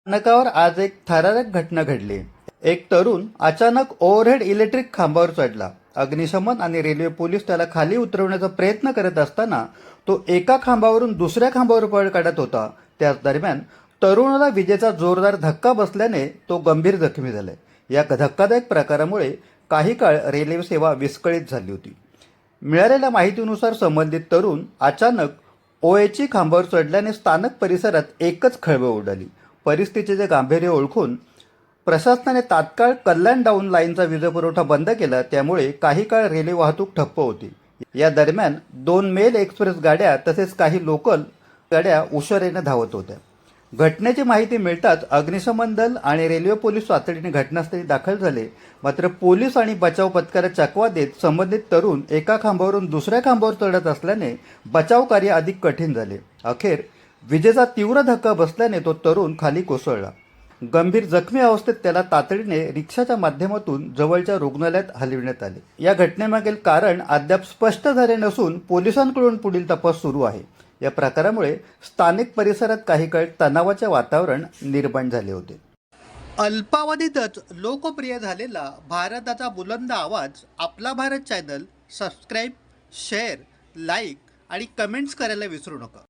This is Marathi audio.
स्थानकावर आज एक थरारक घटना घडली। एक तरुण अचानक ओव्हरहेड इलेक्ट्रिक खांबावर चढला। अग्निशमन आणि रेल्वे पोलीस त्याला खाली उतरवण्याचा प्रयत्न करत असताना तो एका खांबावरून दुसऱ्या खांबावर पळ काढत होता। त्याच दरम्यान तरुणाला विजेचा जोरदार धक्का बसल्याने तो गंभीर जखमी झाला। या धक्कादायक प्रकारामुळे काही काळ रेल्वे सेवा विस्कळीत झाली होती। मिळालेल्या माहितीनुसार संबंधित तरुण अचानक ओएची खांबावर चढल्याने स्थानक परिसरात एकच खळबळ उडाली। परिस्थितीचे गांभीर्य ओळखून प्रशासनाने तात्काळ कल्याण डाऊन लाईनचा वीजपुरवठा बंद केला। त्यामुळे काही काळ रेल्वे वाहतूक ठप्प होती। या दरम्यान 2 मेल एक्सप्रेस गाड्या तसेच काही लोकल गाड्या उशिराने धावत होत्या। घटनेची माहिती मिळताच अग्निशमन दल आणि रेल्वे पोलीस तातडीने घटनास्थळी दाखल झाले। मात्र पोलीस आणि बचाव पथकाला चकवा देत संबंधित तरुण एका खांबावरून दुसऱ्या खांबावर चढत असल्याने बचाव कार्य अधिक कठीण झाले। अखेर विजेचा तीव्र धक्का बसल्याने तो तरुण खाली कोसळला। गंभीर जखमी अवस्थेत त्याला तातडीने रिक्षाच्या माध्यमातून जवळच्या रुग्णालयात हलविण्यात आले। या घटनेमागील कारण अद्याप स्पष्ट झाले नसून पोलिसांकडून पुढील तपास सुरू आहे। या प्रकारामुळे स्थानिक परिसरात काही काळ तणावाचे वातावरण निर्माण झाले होते। अल्पावधीतच लोकप्रिय झालेला भारताचा बुलंद आवाज आपला Bharat channel subscribe, share, like आणि कमेंट्स करायला विसरू नका।